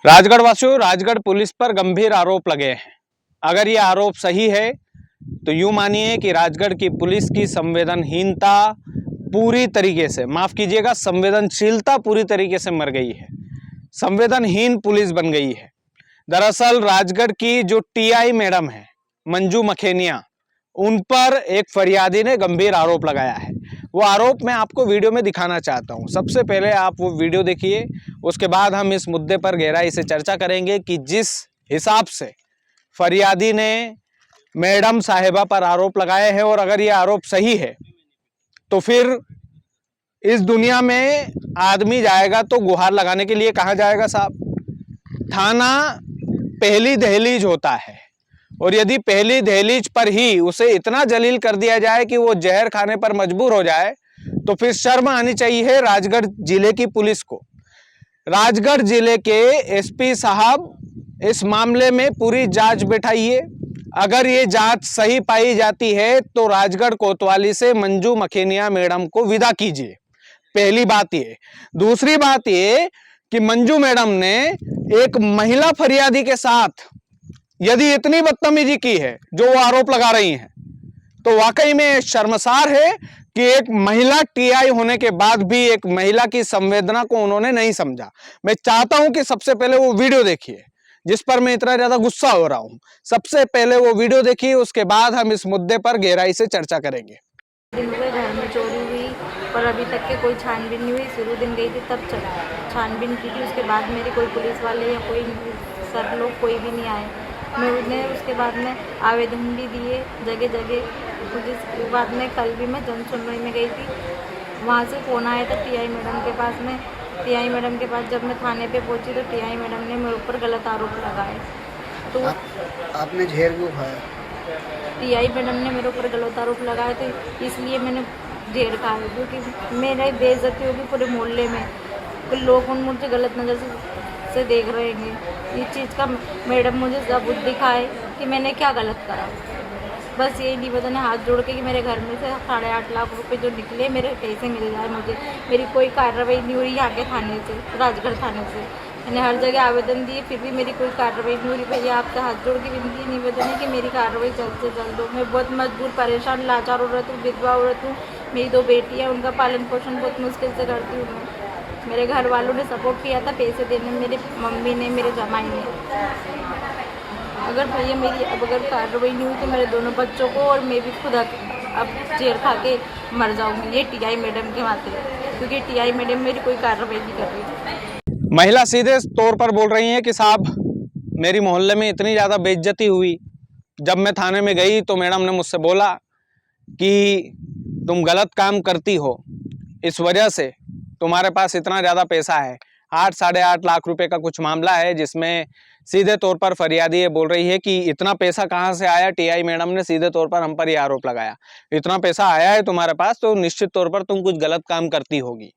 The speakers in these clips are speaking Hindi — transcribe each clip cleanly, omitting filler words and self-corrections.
राजगढ़ वासियों, राजगढ़ पुलिस पर गंभीर आरोप लगे हैं। अगर ये आरोप सही है तो यूं मानिए कि राजगढ़ की पुलिस की संवेदनहीनता पूरी तरीके से, माफ कीजिएगा, संवेदनशीलता पूरी तरीके से मर गई है। संवेदनहीन पुलिस बन गई है। दरअसल राजगढ़ की जो टीआई मैडम है मंजू मखेनिया, उन पर एक फरियादी ने गंभीर आरोप लगाया है। वो आरोप मैं आपको वीडियो में दिखाना चाहता हूं। सबसे पहले आप वो वीडियो देखिए, उसके बाद हम इस मुद्दे पर गहराई से चर्चा करेंगे कि जिस हिसाब से फरियादी ने मैडम साहिबा पर आरोप लगाए हैं, और अगर ये आरोप सही है तो फिर इस दुनिया में आदमी जाएगा तो गुहार लगाने के लिए कहाँ जाएगा साहब? थाना पहली दहलीज होता है, और यदि पहली दहलीज पर ही उसे इतना जलील कर दिया जाए कि वो जहर खाने पर मजबूर हो जाए, तो फिर शर्म आनी चाहिए राजगढ़ जिले की पुलिस को। राजगढ़ जिले के एसपी साहब इस मामले में पूरी जांच बैठाइए। अगर ये जांच सही पाई जाती है तो राजगढ़ कोतवाली से मंजू मखेनिया मैडम को विदा कीजिए। पहली बात ये। दूसरी बात ये कि मंजू मैडम ने एक महिला फरियादी के साथ यदि इतनी बदतमीजी की है जो वो आरोप लगा रही हैं, तो वाकई में शर्मसार है कि एक महिला टीआई होने के बाद भी एक महिला की संवेदना को उन्होंने नहीं समझा। मैं चाहता हूं कि सबसे पहले वो वीडियो देखिए जिस पर मैं इतना ज्यादा गुस्सा हो रहा हूं। सबसे पहले वो वीडियो देखिए, उसके बाद हम इस मुद्दे पर गहराई से चर्चा करेंगे। दिन हुए घर में चोरी हुई, पर अभी तक के कोई छानबीन नहीं हुई। शुरू दिन गई थी तब छानबीन की थी, उसके बाद मेरी कोई पुलिस वाले या कोई सर लोग कोई भी नहीं आए। मैं उन्हें उसके बाद में आवेदन भी दिए जगह जगह। उसके बाद में कल भी मैं जन सुनवाई में गई थी, वहाँ से फ़ोन आया था टीआई मैडम के पास में। टीआई मैडम के पास जब मैं थाने पे पहुँची तो टीआई मैडम ने मेरे ऊपर गलत आरोप लगाए। तो आपने झेर क्यों खाया? टीआई मैडम ने मेरे ऊपर गलत आरोप लगाए थे, इसलिए मैंने ढेर खाया, क्योंकि मेरी बेइज्जती होगी पूरे मोहल्ले में। कुछ लोग मुझे गलत नज़र से देख रहे हैं। इस चीज़ का मैडम मुझे सबूत दिखाए कि मैंने क्या गलत करा। बस यही निवेदन है हाथ जोड़ के कि मेरे घर में से 8.5 लाख रुपए जो निकले मेरे पैसे मिल जाए मुझे। मेरी कोई कार्रवाई नहीं हुई यहाँ के थाने से, राजगढ़ थाने से। मैंने हर जगह आवेदन दिए, फिर भी मेरी कोई कार्रवाई नहीं हो रही। भैया आपसे हाथ जोड़ के विनती निवेदन है कि मेरी कार्रवाई जल्द से जल्द हो। मैं बहुत मजबूर, परेशान, लाचार औरत हूँ, विधवा औरत हूँ। मेरी 2 बेटियाँ, उनका पालन पोषण बहुत मुश्किल से करती हूँ मैं। मेरे घर वालों ने सपोर्ट किया था पैसे देने में, मेरी मम्मी ने, मेरे जमाई ने। अगर भैया मेरी अब अगर कार्रवाई नहीं हुई तो मेरे दोनों बच्चों को और मैं भी खुद अब जेल खा के मर जाऊँगी, ये टीआई मैडम के माथे, क्योंकि टीआई मैडम मेरी कोई कार्रवाई नहीं कर रही। महिला सीधे तौर पर बोल रही हैं कि साहब मेरी मोहल्ले में इतनी ज़्यादा बेइज्जती हुई, जब मैं थाने में गई तो मैडम ने मुझसे बोला कि तुम गलत काम करती हो, इस वजह से तुम्हारे पास इतना ज़्यादा पैसा है। 8-8.5 लाख रुपए का कुछ मामला है, जिसमें सीधे तौर पर फरियादी ये बोल रही है कि इतना पैसा कहाँ से आया। टीआई मैडम ने सीधे तौर पर हम पर यह आरोप लगाया, इतना पैसा आया है तुम्हारे पास तो निश्चित तौर पर तुम कुछ गलत काम करती होगी।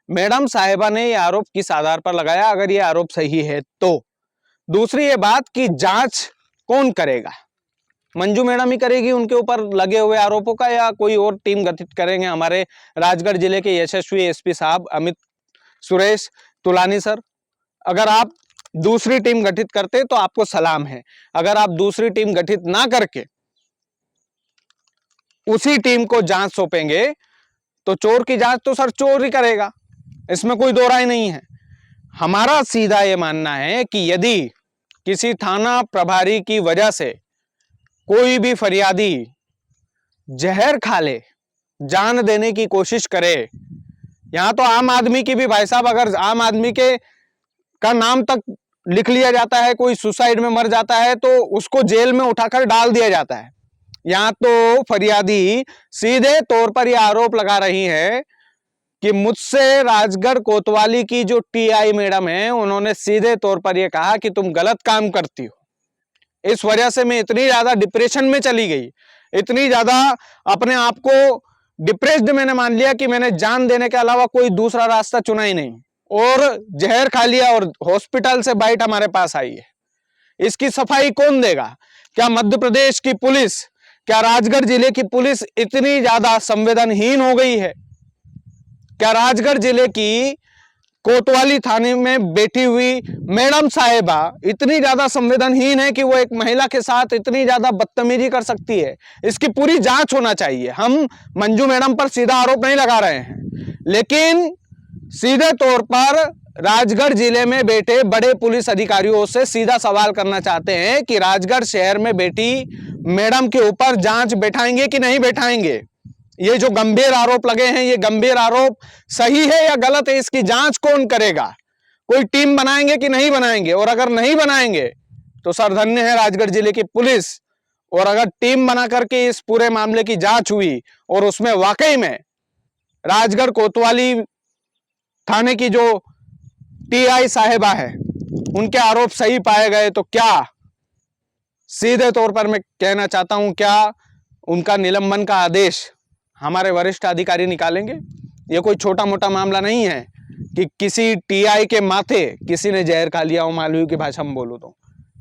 मैडम साहिबा ने यह आरोप किस आधार पर लगाया, अगर ये आरोप सही है तो? दूसरी ये बात कि जांच कौन करेगा? मंजू मैडम ही करेगी उनके ऊपर लगे हुए आरोपों का, या कोई और टीम गठित करेंगे हमारे राजगढ़ जिले के यशस्वी एसपी साहब अमित सुरेश तुलानी सर? अगर आप दूसरी टीम गठित करते तो आपको सलाम है। अगर आप दूसरी टीम गठित ना करके उसी टीम को जांच सौंपेंगे तो चोर की जांच तो सर चोर ही करेगा, इसमें कोई दो राय नहीं है। हमारा सीधा ये मानना है कि यदि किसी थाना प्रभारी की वजह से कोई भी फरियादी जहर खा ले, जान देने की कोशिश करे, यहां तो आम आदमी की भी, भाई साहब, अगर आम आदमी के का नाम तक लिख लिया जाता है, कोई सुसाइड में मर जाता है तो उसको जेल में उठाकर डाल दिया जाता है। यहां तो फरियादी सीधे तौर पर यह आरोप लगा रही है कि मुझसे राजगढ़ कोतवाली की जो टीआई मैडम है, उन्होंने सीधे तौर पर यह कहा कि तुम गलत काम करती हो। इस वजह से मैं इतनी ज्यादा डिप्रेशन में चली गई, इतनी ज्यादा अपने आप को डिप्रेस्ड मैंने मान लिया कि मैंने जान देने के अलावा कोई दूसरा रास्ता चुना ही नहीं, और जहर खा लिया, और हॉस्पिटल से बाइट हमारे पास आई है। इसकी सफाई कौन देगा? क्या मध्य प्रदेश की पुलिस, क्या राजगढ़ जिले की पुलिस इतनी ज्यादा संवेदनहीन हो गई है? क्या राजगढ़ जिले की कोतवाली थाने में बैठी हुई मैडम साहिबा इतनी ज्यादा संवेदनहीन है कि वो एक महिला के साथ इतनी ज्यादा बदतमीजी कर सकती है। इसकी पूरी जांच होना चाहिए। हम मंजू मैडम पर सीधा आरोप नहीं लगा रहे हैं, लेकिन सीधे तौर पर राजगढ़ जिले में बैठे बड़े पुलिस अधिकारियों से सीधा सवाल करना चाहते हैं कि राजगढ़ शहर में बैठी मैडम के ऊपर जांच बैठाएंगे कि नहीं बैठाएंगे। ये जो गंभीर आरोप लगे हैं, ये गंभीर आरोप सही है या गलत है, इसकी जांच कौन करेगा? कोई टीम बनाएंगे कि नहीं बनाएंगे? और अगर नहीं बनाएंगे तो सरधन्य है राजगढ़ जिले की पुलिस। और अगर टीम बना करके इस पूरे मामले की जांच हुई और उसमें वाकई में राजगढ़ कोतवाली थाने की जो टीआई साहिबा है उनके आरोप सही पाए गए तो क्या सीधे तौर पर मैं कहना चाहता हूं, क्या उनका निलंबन का आदेश हमारे वरिष्ठ अधिकारी निकालेंगे। ये कोई छोटा मोटा मामला नहीं है कि किसी टीआई के माथे किसी ने जहर खा लिया हो, मालवीय की भाषा में बोलूं तो।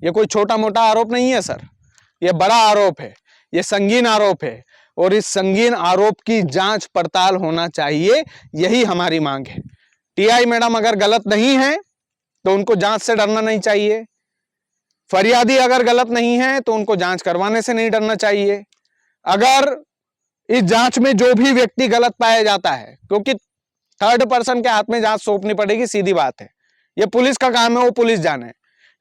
ये कोई छोटा मोटा आरोप नहीं है सर, ये बड़ा आरोप है, ये संगीन आरोप है और इस संगीन आरोप की जांच पड़ताल होना चाहिए, यही हमारी मांग है। टीआई मैडम अगर गलत नहीं है तो उनको जांच से डरना नहीं चाहिए। फरियादी अगर गलत नहीं है तो उनको जांच करवाने से नहीं डरना चाहिए। अगर इस जांच में जो भी व्यक्ति गलत पाया जाता है, क्योंकि थर्ड पर्सन के हाथ में जांच सौंपनी पड़ेगी, सीधी बात है, ये पुलिस का काम है, वो पुलिस जाने,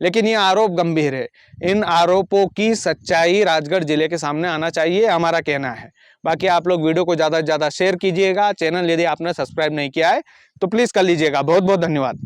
लेकिन ये आरोप गंभीर है। इन आरोपों की सच्चाई राजगढ़ जिले के सामने आना चाहिए, हमारा कहना है। बाकी आप लोग वीडियो को ज्यादा से ज्यादा शेयर कीजिएगा। चैनल यदि आपने सब्सक्राइब नहीं किया है तो प्लीज कर लीजिएगा। बहुत बहुत धन्यवाद।